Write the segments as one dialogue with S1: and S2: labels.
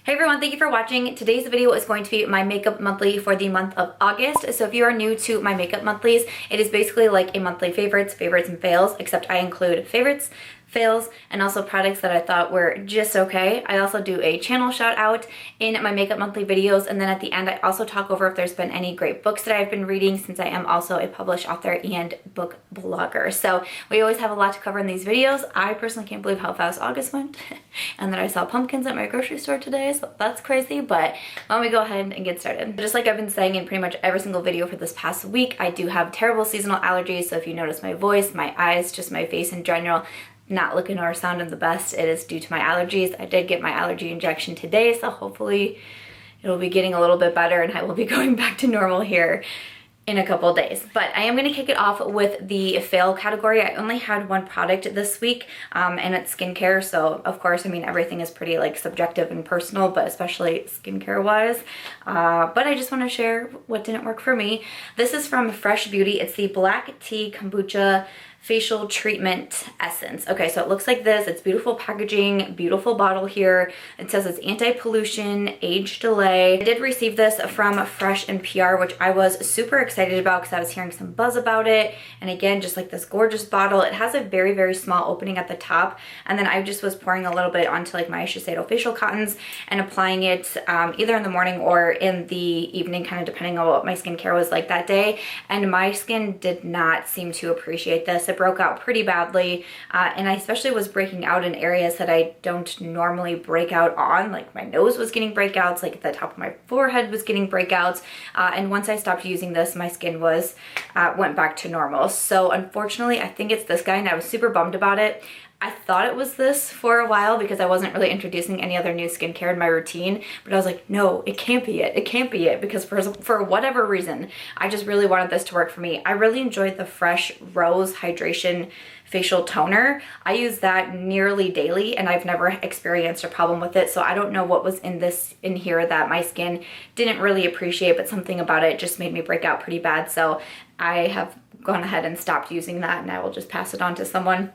S1: Hey everyone, thank you for watching. Today's video is going to be my makeup monthly for the month of August. So if you are new to my makeup monthlies, it is basically like a monthly favorites, and fails, except I include favorites, fails, and also products that I thought were just okay. I also do a channel shout out in my makeup monthly videos, and then at the end I also talk over if there's been any great books that I've been reading, since I am also a published author and book blogger. So we always have a lot to cover in these videos. I personally can't believe how fast August went and that I saw pumpkins at my grocery store today, so that's crazy. But why don't we go ahead and get started. Just like I've been saying in pretty much every single video for this past week, I do have terrible seasonal allergies. So if you notice my voice, my eyes, just my face in general not looking or sounding the best, it is due to my allergies. I did get my allergy injection today, so hopefully it'll be getting a little bit better and I will be going back to normal here in a couple of days. But I am going to kick it off with the fail category. I only had one product this week, and it's skincare. So of course, I mean, everything is pretty like subjective and personal, but especially skincare wise. But I just want to share what didn't work for me. This is from Fresh Beauty. It's the Black Tea Kombucha Facial Treatment Essence. Okay, so it looks like this. It's beautiful packaging, beautiful bottle here. It says it's anti-pollution, age delay. I did receive this from Fresh and PR, which I was super excited about because I was hearing some buzz about it. And again, just like this gorgeous bottle, it has a very, very small opening at the top. And then I just was pouring a little bit onto like my Shiseido facial cottons and applying it either in the morning or in the evening, kind of depending on what my skincare was like that day. And my skin did not seem to appreciate this. It broke out pretty badly, and I especially was breaking out in areas that I don't normally break out on. Like my nose was getting breakouts, like the top of my forehead was getting breakouts, and once I stopped using this, my skin was went back to normal. So unfortunately, I think it's this guy, and I was super bummed about it. I thought it was this for a while because I wasn't really introducing any other new skincare in my routine, but I was like, no, it can't be it. It can't be it, because for whatever reason, I just really wanted this to work for me. I really enjoyed the Fresh Rose Hydration Facial Toner. I use that nearly daily and I've never experienced a problem with it. So I don't know what was in here that my skin didn't really appreciate, but something about it just made me break out pretty bad. So I have gone ahead and stopped using that, and I will just pass it on to someone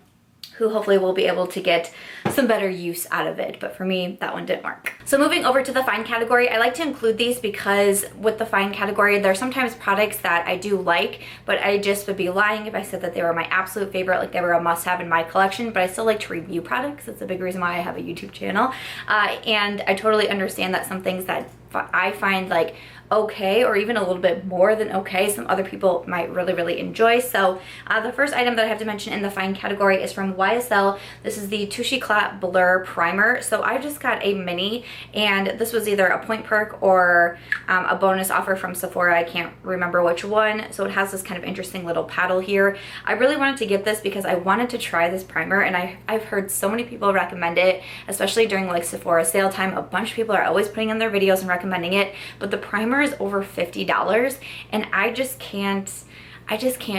S1: who hopefully will be able to get some better use out of it. But for me, that one didn't work. So moving over to the fine category, I like to include these because with the fine category, there are sometimes products that I do like, but I just would be lying if I said that they were my absolute favorite, like they were a must-have in my collection. But I still like to review products. That's a big reason why I have a YouTube channel. And I totally understand that some things that I find like okay, or even a little bit more than okay, some other people might really, really enjoy. So the first item that I have to mention in the fine category is from YSL. This is the Touche Eclat Blur Primer. So I just got a mini, and this was either a point perk or a bonus offer from Sephora. I can't remember which one. So it has this kind of interesting little paddle here. I really wanted to get this because I wanted to try this primer, and I've heard so many people recommend it, especially during like Sephora sale time. A bunch of people are always putting in their videos and recommending it, but the primer is over $50, and I just can't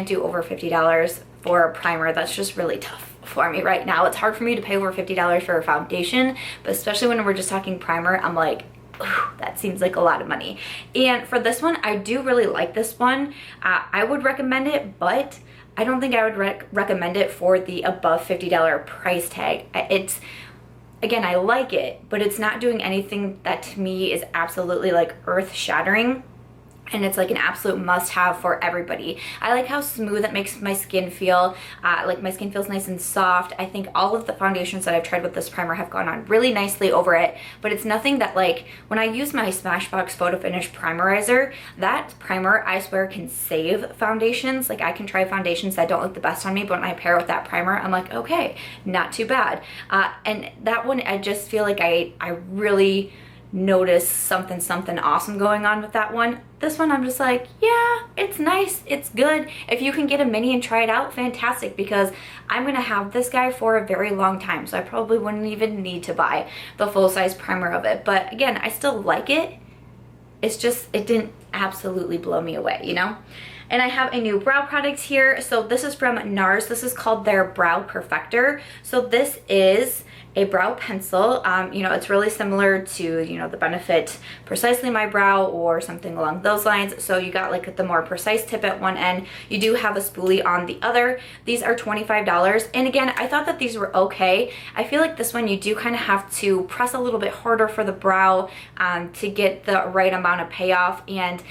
S1: do over $50 for a primer. That's just really tough for me right now. It's hard for me to pay over $50 for a foundation, but especially when we're just talking primer, I'm like, that seems like a lot of money. And for this one, I do really like this one. I would recommend it, but I don't think I would recommend it for the above $50 price tag. Again, I like it, but it's not doing anything that to me is absolutely like earth-shattering. And it's like an absolute must-have for everybody. I like how smooth it makes my skin feel. Like my skin feels nice and soft. I think all of the foundations that I've tried with this primer have gone on really nicely over it, but it's nothing that, like, when I use my Smashbox Photo Finish Primerizer, that primer, I swear, can save foundations. Like, I can try foundations that don't look the best on me, but when I pair it with that primer, I'm like, okay, not too bad. And that one, I just feel like I really notice something awesome going on with that one. This one, I'm just like, yeah, it's nice, it's good. If you can get a mini and try it out, fantastic, because I'm gonna have this guy for a very long time, so I probably wouldn't even need to buy the full-size primer of it. But again, I still like it. It's just, it didn't absolutely blow me away, you know? And I have a new brow product here. So this is from Nars. This is called their Brow Perfector. So this is a brow pencil. You know, it's really similar to, you know, the Benefit Precisely My Brow or something along those lines. So you got like the more precise tip at one end. You do have a spoolie on the other. These are $25. And again, I thought that these were okay. I feel like this one you do kind of have to press a little bit harder for the brow to get the right amount of payoff. And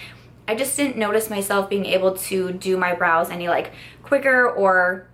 S1: I just didn't notice myself being able to do my brows any like quicker, or,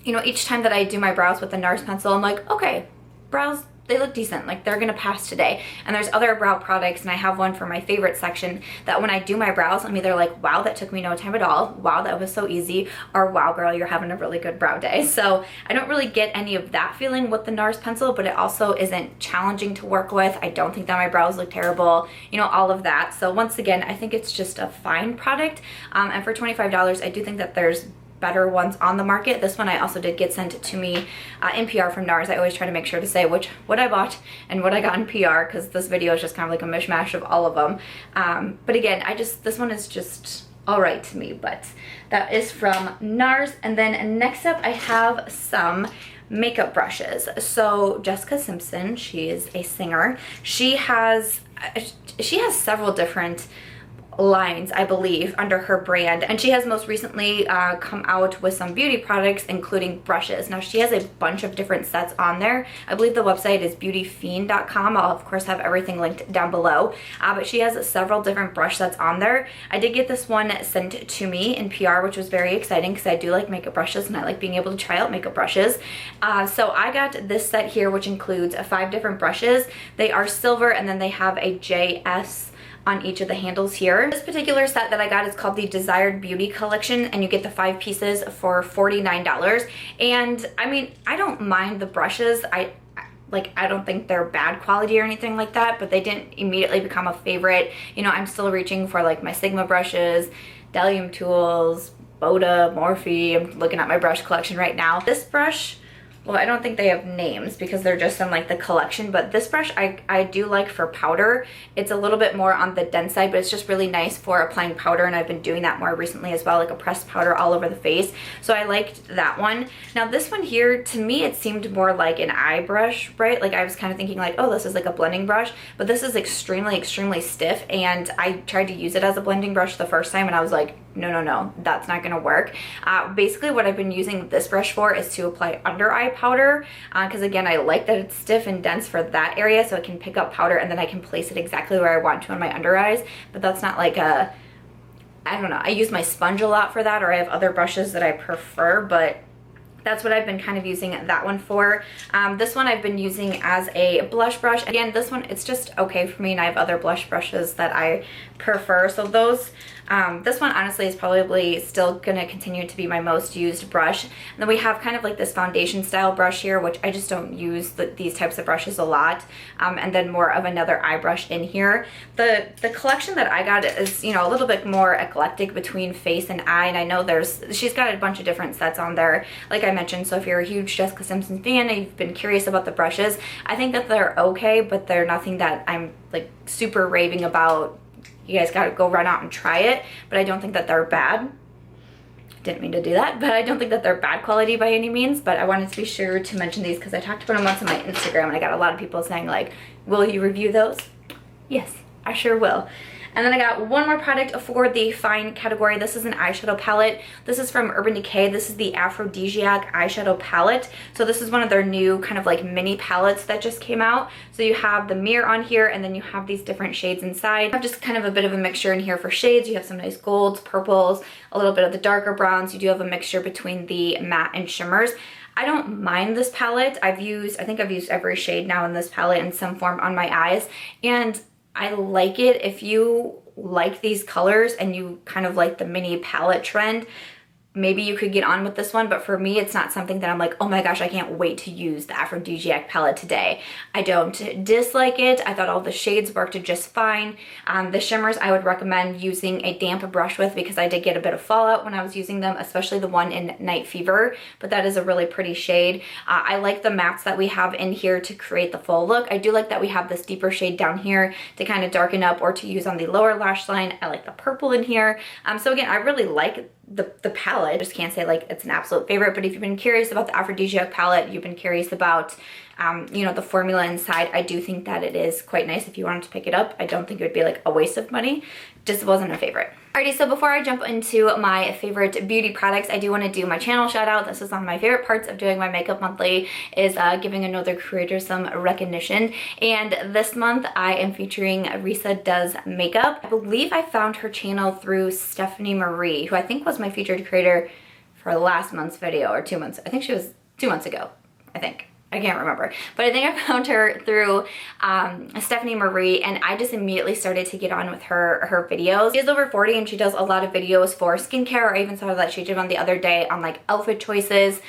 S1: you know, each time that I do my brows with the Nars pencil, I'm like, okay, brows, they look decent, like they're gonna pass today. And there's other brow products, and I have one for my favorite section that when I do my brows, I'm either like, wow, that took me no time at all, wow, that was so easy, or wow, girl, you're having a really good brow day. So I don't really get any of that feeling with the Nars pencil, but it also isn't challenging to work with. I don't think that my brows look terrible, you know, all of that. So once again, I think it's just a fine product. And for $25, I do think that there's better ones on the market. This one I also did get sent to me in PR from Nars. I always try to make sure to say what I bought and what I got in PR, because this video is just kind of like a mishmash of all of them. But again, this one is just all right to me, but that is from Nars. And then next up I have some makeup brushes. So Jessica Simpson, she is a singer. She has several different lines, I believe, under her brand, and she has most recently come out with some beauty products, including brushes. Now she has a bunch of different sets on there. I believe the website is beautyfiend.com. I'll of course have everything linked down below, but she has several different brush sets on there. I did get this one sent to me in PR, which was very exciting because I do like makeup brushes and I like being able to try out makeup brushes. So I got this set here, which includes 5 different brushes. They are silver, and then they have a JS on each of the handles here. This particular set that I got is called the Desired Beauty Collection, and you get the 5 pieces for $49. And I mean, I don't mind the brushes. I don't think they're bad quality or anything like that, but they didn't immediately become a favorite. You know, I'm still reaching for like my Sigma brushes, Delium tools, Boda, Morphe. I'm looking at my brush collection right now. This brush, well, I don't think they have names because they're just in like the collection, but this brush I do like for powder. It's a little bit more on the dense side, but it's just really nice for applying powder, and I've been doing that more recently as well, like a pressed powder all over the face. So I liked that one. Now this one here, to me it seemed more like an eye brush, right? Like I was kind of thinking like, oh, this is like a blending brush, but this is extremely stiff, and I tried to use it as a blending brush the first time and I was like, no, that's not gonna work. Basically what I've been using this brush for is to apply under eye powder, because again, I like that it's stiff and dense for that area, so it can pick up powder and then I can place it exactly where I want to on my under eyes. But that's not like a, I don't know, I use my sponge a lot for that, or I have other brushes that I prefer, but that's what I've been kind of using that one for. This one I've been using as a blush brush. Again, this one, it's just okay for me, and I have other blush brushes that I prefer. So those, this one honestly is probably still gonna continue to be my most used brush. And then we have kind of like this foundation style brush here, which I just don't use these types of brushes a lot. And then more of another eye brush in here. The collection that I got is, you know, a little bit more eclectic between face and eye, and I know she's got a bunch of different sets on there, like I mentioned. So if you're a huge Jessica Simpson fan and you've been curious about the brushes, I think that they're okay, but they're nothing that I'm like super raving about. You guys gotta go run out and try it, but I don't think that they're bad. Didn't mean to do that, but I don't think that they're bad quality by any means. But I wanted to be sure to mention these because I talked about them once on my Instagram, and I got a lot of people saying like, will you review those? Yes, I sure will. And then I got one more product for the fine category. This is an eyeshadow palette. This is from Urban Decay. This is the Aphrodisiac eyeshadow palette. So this is one of their new kind of like mini palettes that just came out. So you have the mirror on here, and then you have these different shades inside. You have just kind of a bit of a mixture in here for shades. You have some nice golds, purples, a little bit of the darker browns. You do have a mixture between the matte and shimmers. I don't mind this palette. I think I've used every shade now in this palette in some form on my eyes, and I like it. If you like these colors and you kind of like the mini palette trend, maybe you could get on with this one, but for me, it's not something that I'm like, oh my gosh, I can't wait to use the Aphrodisiac palette today. I don't dislike it. I thought all the shades worked just fine. The shimmers I would recommend using a damp brush with because I did get a bit of fallout when I was using them, especially the one in Night Fever, but that is a really pretty shade. I like the mattes that we have in here to create the full look. I do like that we have this deeper shade down here to kind of darken up or to use on the lower lash line. I like the purple in here. So again, I really like the palette. I just can't say like it's an absolute favorite, but if you've been curious about the Aphrodisiac palette, you've been curious about you know, the formula inside, I do think that it is quite nice if you wanted to pick it up. I don't think it would be like a waste of money. Just wasn't a favorite. Alrighty, so before I jump into my favorite beauty products, I do want to do my channel shout out. This is one of my favorite parts of doing my makeup monthly, is giving another creator some recognition. And this month I am featuring RisaDoesMakeup. I believe I found her channel through Stephanie Marie, who I think was my featured creator for last month's video, or 2 months. I think she was 2 months ago, I think. I can't remember, but I think I found her through Stephanie Marie, and I just immediately started to get on with her videos. She is over 40 and she does a lot of videos for skincare. I even saw that she did one the other day on like outfit choices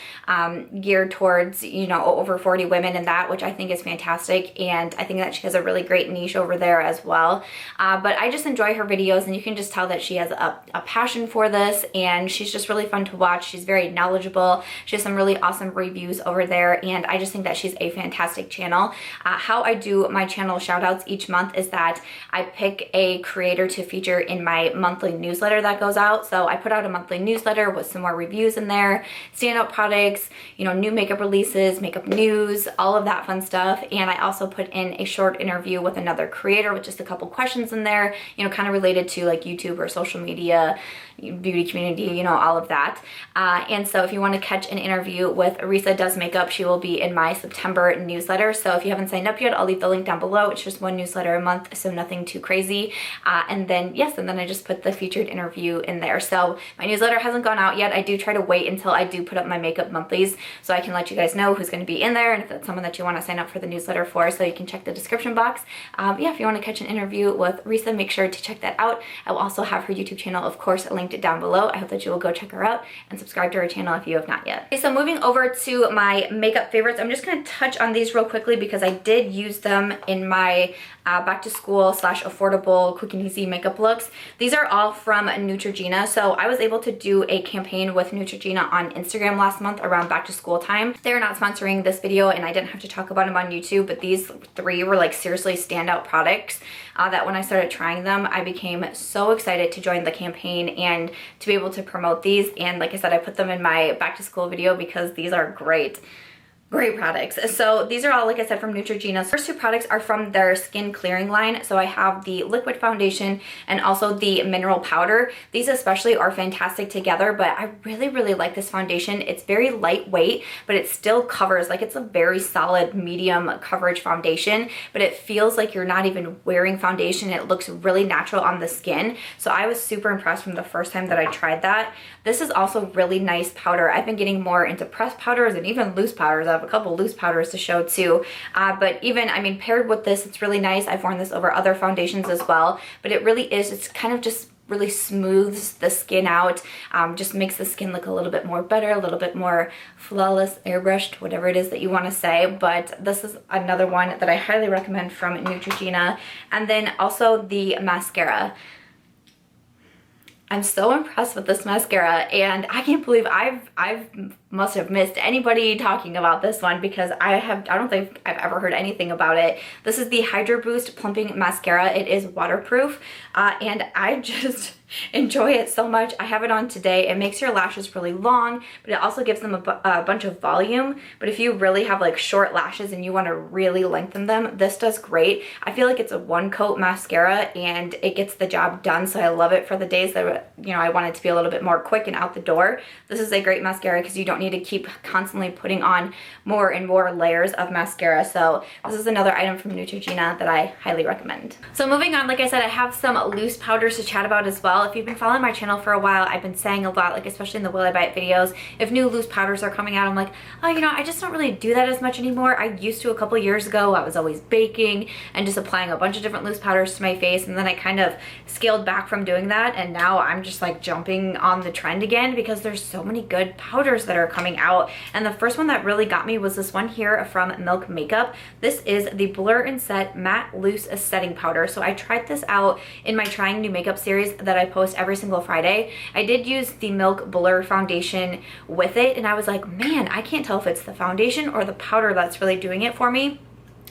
S1: geared towards, you know, over 40 women and that, which I think is fantastic, and I think that she has a really great niche over there as well. But I just enjoy her videos, and you can just tell that she has a passion for this, and she's just really fun to watch. She's very knowledgeable. She has some really awesome reviews over there, and I just think that she's a fantastic channel. How I do my channel shout outs each month is that I pick a creator to feature in my monthly newsletter that goes out. So I put out a monthly newsletter with some more reviews in there, standout products, you know, new makeup releases, makeup news, all of that fun stuff. And I also put in a short interview with another creator with just a couple questions in there, you know, kind of related to like YouTube or social media, beauty community, you know, all of that. And so if you want to catch an interview with RisaDoesMakeup, she will be in my September newsletter. So if you haven't signed up yet, I'll leave the link down below. It's just one newsletter a month, so nothing too crazy. And then I just put the featured interview in there. So my newsletter hasn't gone out yet. I do try to wait until I do put up my makeup monthlies so I can let you guys know who's going to be in there, and if that's someone that you want to sign up for the newsletter for, so you can check the description box. Yeah, if you want to catch an interview with Risa, make sure to check that out. I will also have her YouTube channel, of course, linked down below. I hope that you will go check her out and subscribe to her channel if you have not yet. Okay, so moving over to my makeup favorites, I'm just going to touch on these real quickly because I did use them in my back to school / affordable quick and easy makeup looks. These are all from Neutrogena. So I was able to do a campaign with Neutrogena on Instagram last month around back to school time. They're not sponsoring this video and I didn't have to talk about them on YouTube, but these three were like seriously standout products that when I started trying them, I became so excited to join the campaign and to be able to promote these. And like I said, I put them in my back to school video because these are great. Great products. So these are all, like I said, from Neutrogena. First two products are from their skin clearing line. So I have the liquid foundation and also the mineral powder. These especially are fantastic together, but I really like this foundation. It's very lightweight, but it still covers, like it's a very solid medium coverage foundation, but it feels like you're not even wearing foundation. It looks really natural on the skin. So I was super impressed from the first time that I tried that. This is also really nice powder. I've been getting more into pressed powders and even loose powders. I have a couple loose powders to show too. But even, I mean, paired with this, it's really nice. I've worn this over other foundations as well, but it really is, it's kind of just really smooths the skin out, just makes the skin look a little bit more better, a little bit more flawless, airbrushed, whatever it is that you want to say. But this is another one that I highly recommend from Neutrogena. And then also the mascara. I'm so impressed with this mascara, and I can't believe I've must have missed anybody talking about this one because I don't think I've ever heard anything about it. This is the Hydro Boost Plumping Mascara. It is waterproof, and I just enjoy it so much. I have it on today. It makes your lashes really long, but it also gives them a bunch of volume. But if you really have like short lashes and you want to really lengthen them, this does great. I feel like it's a one coat mascara and it gets the job done. So I love it for the days that, you know, I want it to be a little bit more quick and out the door. This is a great mascara because you don't need to keep constantly putting on more and more layers of mascara. So this is another item from Neutrogena that I highly recommend. So moving on, like I said, I have some loose powders to chat about as well. well. If you've been following my channel for a while, I've been saying a lot, like especially in the Will I Buy It videos, if new loose powders are coming out, I'm like, oh, you know, I just don't really do that as much anymore. I used to a couple years ago. I was always baking and just applying a bunch of different loose powders to my face, and then I kind of scaled back from doing that, and now I'm just like jumping on the trend again because there's so many good powders that are coming out. And the first one that really got me was this one here from Milk Makeup. This is the Blur and Set Matte Loose Setting Powder. So I tried this out in my Trying New Makeup series that I post every single Friday. I did use the Milk Blur foundation with it, and I was like, man, I can't tell if it's the foundation or the powder that's really doing it for me.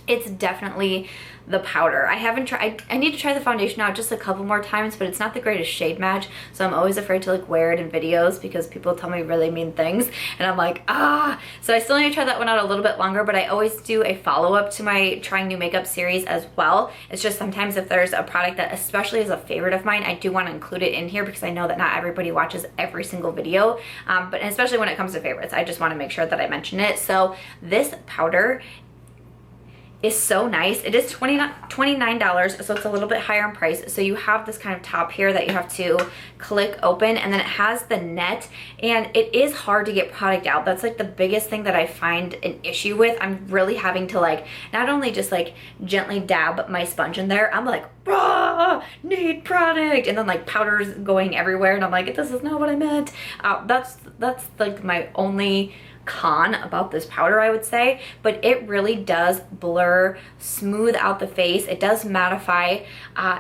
S1: It's definitely the powder. I haven't tried, I need to try the foundation out just a couple more times, but it's not the greatest shade match, so I'm always afraid to like wear it in videos because people tell me really mean things, and I'm like, ah. So I still need to try that one out a little bit longer, but I always do a follow-up to my Trying New Makeup series as well. It's just sometimes if there's a product that especially is a favorite of mine, I do want to include it in here because I know that not everybody watches every single video, but especially when it comes to favorites, I just want to make sure that I mention it. So this powder is so nice. It is $29, so it's a little bit higher in price. So you have this kind of top here that you have to click open, and then it has the net, and it is hard to get product out. That's like the biggest thing that I find an issue with. I'm really having to like not only just like gently dab my sponge in there, I'm like, raw, need product, and then like powder's going everywhere, and I'm like, this is not what I meant. That's like my only con about this powder, I would say, but it really does blur, smooth out the face. It does mattify.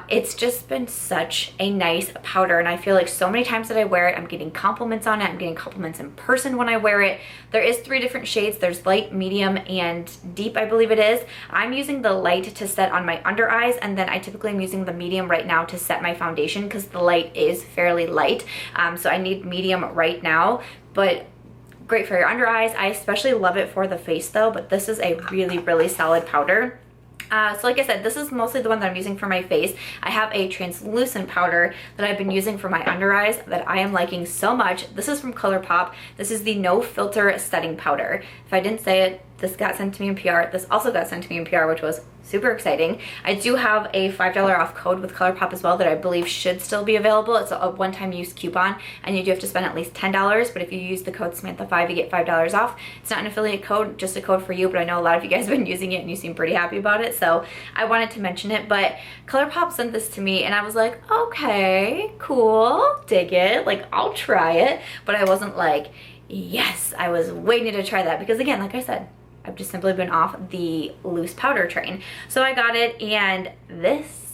S1: It's just been such a nice powder, and I feel like so many times that I wear it, I'm getting compliments on it. I'm getting compliments in person when I wear it. There is 3 different shades. There's light, medium, and deep, I believe it is. I'm using the light to set on my under eyes, and then I typically am using the medium right now to set my foundation because the light is fairly light. So I need medium right now, but great for your under eyes. I especially love it for the face though, but this is a really, really solid powder. So like I said, this is mostly the one that I'm using for my face. I have a translucent powder that I've been using for my under eyes that I am liking so much. This is from Colourpop. This is the No Filter Setting Powder. If I didn't say it, this got sent to me in PR. This also got sent to me in PR, which was super exciting. I do have a $5 off code with Colourpop as well that I believe should still be available. It's a one-time use coupon, and you do have to spend at least $10, but if you use the code Samantha5, you get $5 off. It's not an affiliate code, just a code for you, but I know a lot of you guys have been using it and you seem pretty happy about it, so I wanted to mention it. But Colourpop sent this to me, and I was like, okay, cool, dig it, like I'll try it, but I wasn't like, yes, I was waiting to try that because again, like I said, I've just simply been off the loose powder train. So I got it, and this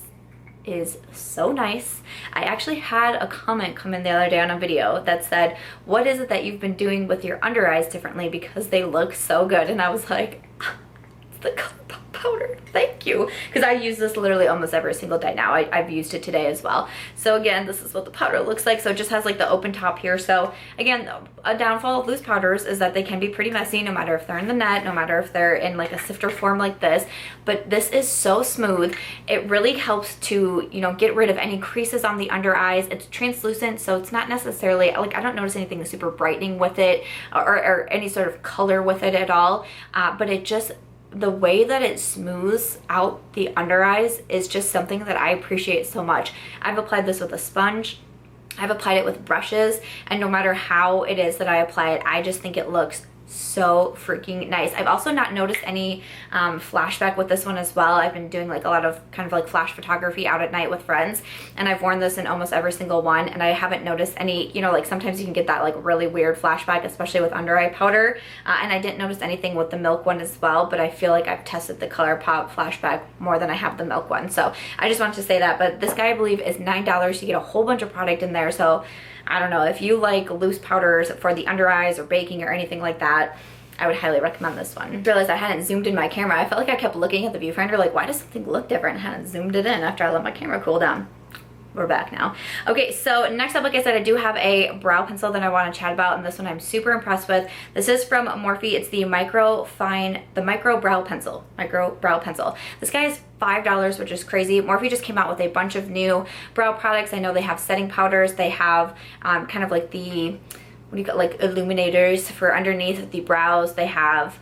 S1: is so nice. I actually had a comment come in the other day on a video that said, what is it that you've been doing with your under eyes differently because they look so good? And I was like, it's the Colourpop powder, thank you, because I use this literally almost every single day now. I've used it today as well. So again, this is what the powder looks like. So it just has like the open top here. So again, a downfall of loose powders is that they can be pretty messy, no matter if they're in the net, no matter if they're in like a sifter form like this, but this is so smooth. It really helps to, you know, get rid of any creases on the under eyes. It's translucent, so it's not necessarily like, I don't notice anything super brightening with it or any sort of color with it at all, but it just, the way that it smooths out the under eyes is just something that I appreciate so much. I've applied this with a sponge, I've applied it with brushes, and no matter how it is that I apply it, I just think it looks so freaking nice. I've also not noticed any flashback with this one as well. I've been doing like a lot of kind of like flash photography out at night with friends, and I've worn this in almost every single one, and I haven't noticed any, you know, like sometimes you can get that like really weird flashback, especially with under eye powder, and I didn't notice anything with the Milk one as well, but I feel like I've tested the Colourpop flashback more than I have the Milk one. So I just wanted to say that. But this guy, I believe, is $9. You get a whole bunch of product in there, so I don't know, if you like loose powders for the under eyes or baking or anything like that, I would highly recommend this one. I realized I hadn't zoomed in my camera. I felt like I kept looking at the viewfinder like, why does something look different? I hadn't zoomed it in after I let my camera cool down. We're back now. Okay, so next up, like I said, I do have a brow pencil that I want to chat about, and this one I'm super impressed with. This is from Morphe. It's the Micro Brow Pencil. This guy is $5, which is crazy. Morphe just came out with a bunch of new brow products. I know they have setting powders. They have kind of like the what do you call, like illuminators for underneath the brows. They have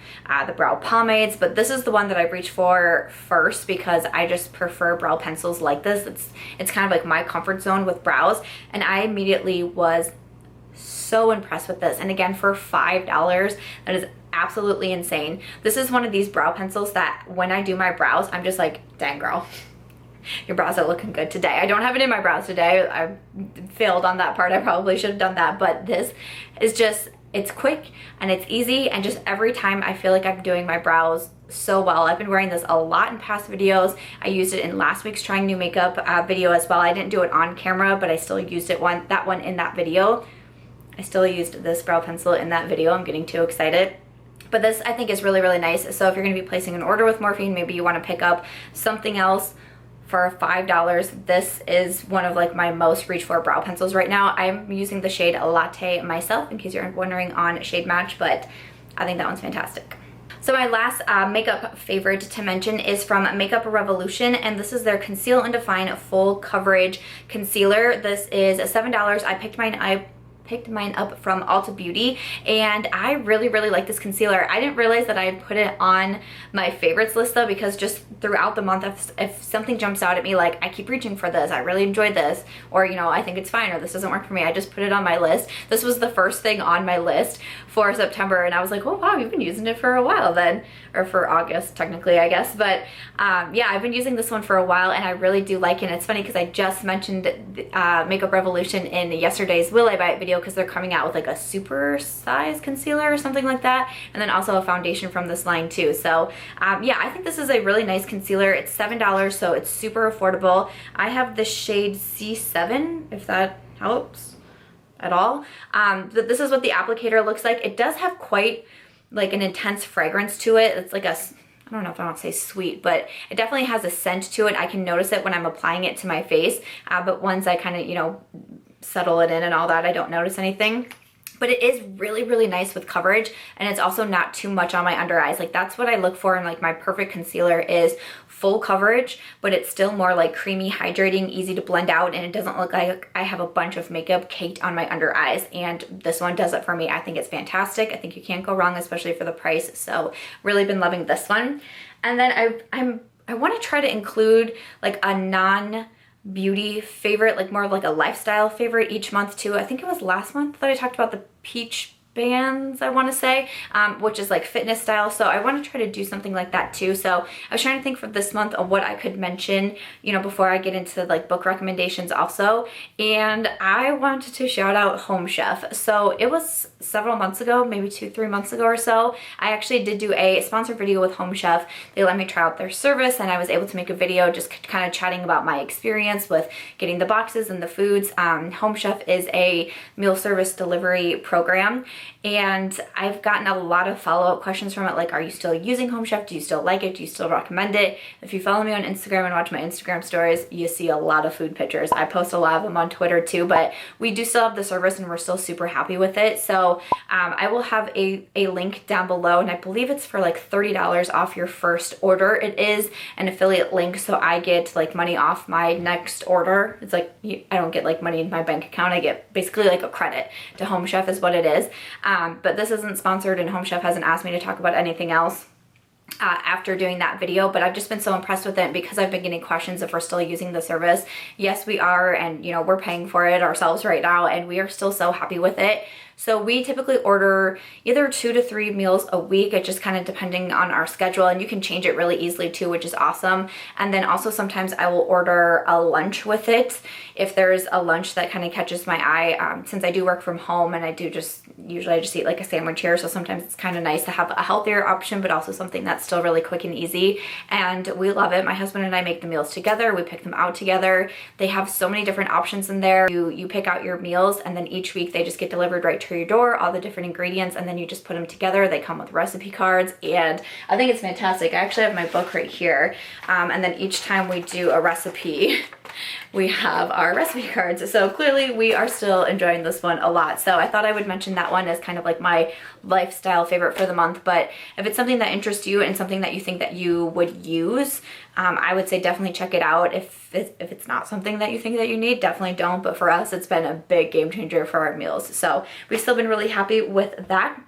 S1: the brow pomades, but this is the one that I reached for first because I just prefer brow pencils like this. It's kind of like my comfort zone with brows, and I immediately was so impressed with this. And again, for $5, that is absolutely insane. This is one of these brow pencils that when I do my brows, I'm just like, dang girl, your brows are looking good today. I don't have it in my brows today. I failed on that part. I probably should have done that, but this is just, it's quick and it's easy, and just every time I feel like I'm doing my brows so well. I've been wearing this a lot in past videos. I used it in last week's trying new makeup video as well. I didn't do it on camera, but I still used it that one in that video. I still used this brow pencil in that video. I'm getting too excited. But this I think is really, really nice. So if you're going to be placing an order with Morphe, maybe you want to pick up something else for $5, this is one of like my most reach for brow pencils right now. I'm using the shade Latte myself, in case you're wondering on Shade Match, but I think that one's fantastic. So my last makeup favorite to mention is from Makeup Revolution, and this is their Conceal and Define Full Coverage Concealer. This is $7. I picked mine up from Ulta Beauty, and I really, really like this concealer. I didn't realize that I put it on my favorites list though, because just throughout the month, if something jumps out at me, like I keep reaching for this, I really enjoyed this, or you know, I think it's fine, or this doesn't work for me, I just put it on my list. This was the first thing on my list for September, and I was like, oh wow, you've been using it for a while then, or for August technically, I guess. But yeah, I've been using this one for a while, and I really do like it. And it's funny because I just mentioned Makeup Revolution in yesterday's Will I Buy It video, because they're coming out with like a super size concealer or something like that, and then also a foundation from this line too. So yeah, I think this is a really nice concealer. It's $7, so it's super affordable. I have the shade C7, if that helps at all. This is what the applicator looks like. It does have quite like an intense fragrance to it. It's like a, I don't know if I want to say sweet, but it definitely has a scent to it. I can notice it when I'm applying it to my face, but once I kind of, you know, settle it in and all that, I don't notice anything. But it is really, really nice with coverage, and it's also not too much on my under eyes. Like that's what I look for in like my perfect concealer, is full coverage, but it's still more like creamy, hydrating, easy to blend out, and it doesn't look like I have a bunch of makeup caked on my under eyes, and this one does it for me. I think it's fantastic. I think you can't go wrong, especially for the price. So really been loving this one. And then I want to try to include like a non-beauty favorite, like more of like a lifestyle favorite each month too. I think it was last month that I talked about the peach bands, I want to say, which is like fitness style. So I want to try to do something like that too. So I was trying to think for this month of what I could mention, you know, before I get into like book recommendations also. And I wanted to shout out Home Chef. So it was several months ago, maybe 2-3 months ago or so, I actually did do a sponsored video with Home Chef. They let me try out their service, and I was able to make a video just kind of chatting about my experience with getting the boxes and the foods. Home Chef is a meal service delivery program, and I've gotten a lot of follow-up questions from it, like, are you still using Home Chef? Do you still like it? Do you still recommend it? If you follow me on Instagram and watch my Instagram stories, you see a lot of food pictures. I post a lot of them on Twitter too, but we do still have the service and we're still super happy with it. So I will have a link down below, and I believe it's for like $30 off your first order. It is an affiliate link, so I get like money off my next order. It's like, I don't get like money in my bank account. I get basically like a credit to Home Chef is what it is. But this isn't sponsored, and Home Chef hasn't asked me to talk about anything else after doing that video, but I've just been so impressed with it because I've been getting questions if we're still using the service. Yes, we are, and you know, we're paying for it ourselves right now, and we are still so happy with it. So we typically order either 2 to 3 meals a week. It's just kind of depending on our schedule, and you can change it really easily too, which is awesome. And then also sometimes I will order a lunch with it if there's a lunch that kind of catches my eye. Since I do work from home, and I do usually I just eat like a sandwich here, so sometimes it's kind of nice to have a healthier option, but also something that's still really quick and easy. And we love it. My husband and I make the meals together. We pick them out together. They have so many different options in there. You pick out your meals, and then each week they just get delivered right to your door, all the different ingredients, and then you just put them together. They come with recipe cards, and I think it's fantastic. I actually have my book right here, and then each time we do a recipe, we have our recipe cards. So clearly we are still enjoying this one a lot. So I thought I would mention that one as kind of like my lifestyle favorite for the month. But if it's something that interests you and something that you think that you would use, I would say definitely check it out. If it's not something that you think that you need, definitely don't. But for us, it's been a big game changer for our meals. So we've still been really happy with that.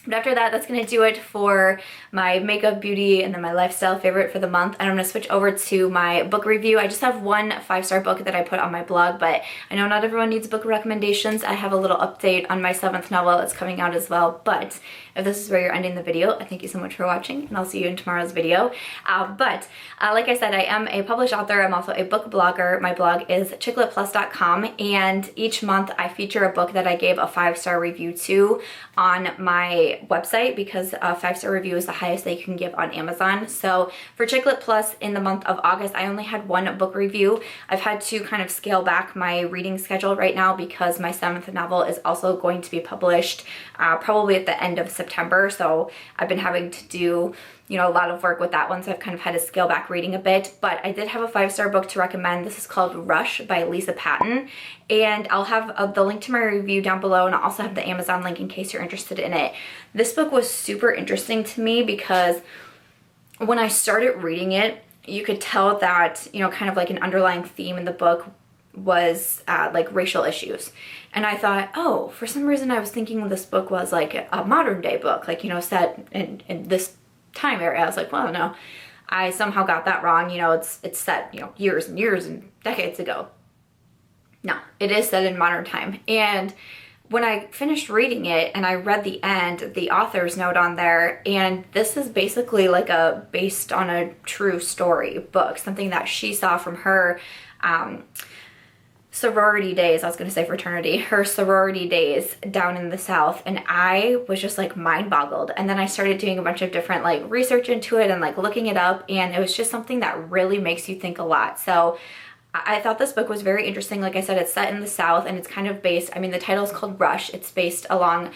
S1: But after that, that's going to do it for my makeup, beauty, and then my lifestyle favorite for the month. And I'm going to switch over to my book review. I just have one 5-star book that I put on my blog, but I know not everyone needs book recommendations. I have a little update on my 7th novel that's coming out as well. But if this is where you're ending the video, I thank you so much for watching, and I'll see you in tomorrow's video. Like I said, I am a published author. I'm also a book blogger. My blog is chicletplus.com, and each month I feature a book that I gave a 5-star review to on my website, because a 5-star review is the highest that you can give on Amazon. So for Chiclet Plus in the month of August, I only had one book review. I've had to kind of scale back my reading schedule right now because my 7th novel is also going to be published probably at the end of September. So I've been having to do a lot of work with that one, so I've kind of had to scale back reading a bit. But I did have a 5-star book to recommend. This is called Rush by Lisa Patton, and I'll have the link to my review down below, and I'll also have the Amazon link in case you're interested in it. This book was super interesting to me because when I started reading it, you could tell that, kind of like an underlying theme in the book was like racial issues. And I thought, oh, for some reason I was thinking this book was like a modern day book, like, set in this time area. I was like, well, no, I somehow got that wrong. It's set, years and years and decades ago. No, it is set in modern time. And when I finished reading it and I read the end, the author's note on there, and this is basically like based on a true story book, something that she saw from her sorority days. I was going to say fraternity, her sorority days down in the South, and I was just like mind boggled. And then I started doing a bunch of different like research into it and like looking it up, and it was just something that really makes you think a lot. So I thought this book was very interesting. Like I said, it's set in the South, and it's kind of based, the title is called Rush. It's based along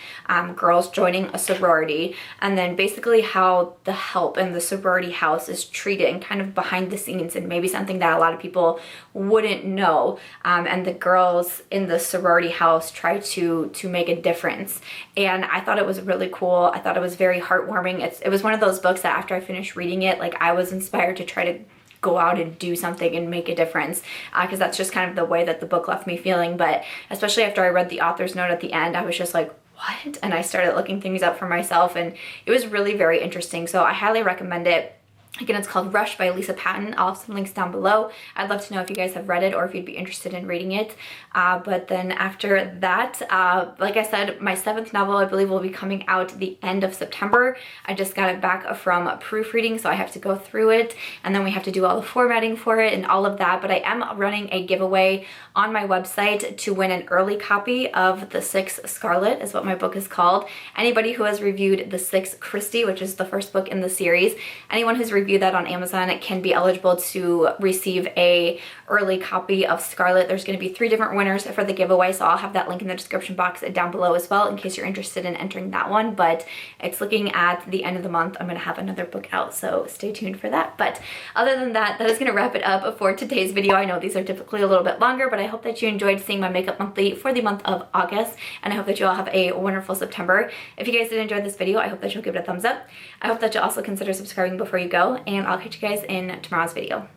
S1: girls joining a sorority, and then basically how the help in the sorority house is treated and kind of behind the scenes, and maybe something that a lot of people wouldn't know. And the girls in the sorority house try to make a difference. And I thought it was really cool. I thought it was very heartwarming. It was one of those books that after I finished reading it, like I was inspired to try to go out and do something and make a difference, because that's just kind of the way that the book left me feeling. But especially after I read the author's note at the end, I was just like, what? And I started looking things up for myself, and it was really very interesting. So I highly recommend it. Again, it's called Rush by Lisa Patton. I'll have some links down below. I'd love to know if you guys have read it or if you'd be interested in reading it. But then after that, like I said, my 7th novel, I believe, will be coming out the end of September. I just got it back from proofreading, so I have to go through it, and then we have to do all the formatting for it and all of that. But I am running a giveaway on my website to win an early copy of The 6 Scarlet, is what my book is called. Anybody who has reviewed The 6 Christie, which is the first book in the series, anyone who's review that on Amazon, it can be eligible to receive a early copy of Scarlet. There's going to be 3 different winners for the giveaway, so I'll have that link in the description box down below as well in case you're interested in entering that one. But it's looking at the end of the month. I'm going to have another book out, so stay tuned for that. But other than that, that is going to wrap it up for today's video. I know these are typically a little bit longer, but I hope that you enjoyed seeing my makeup monthly for the month of August, and I hope that you all have a wonderful September. If you guys did enjoy this video, I hope that you'll give it a thumbs up. I hope that you'll also consider subscribing before you go, and I'll catch you guys in tomorrow's video.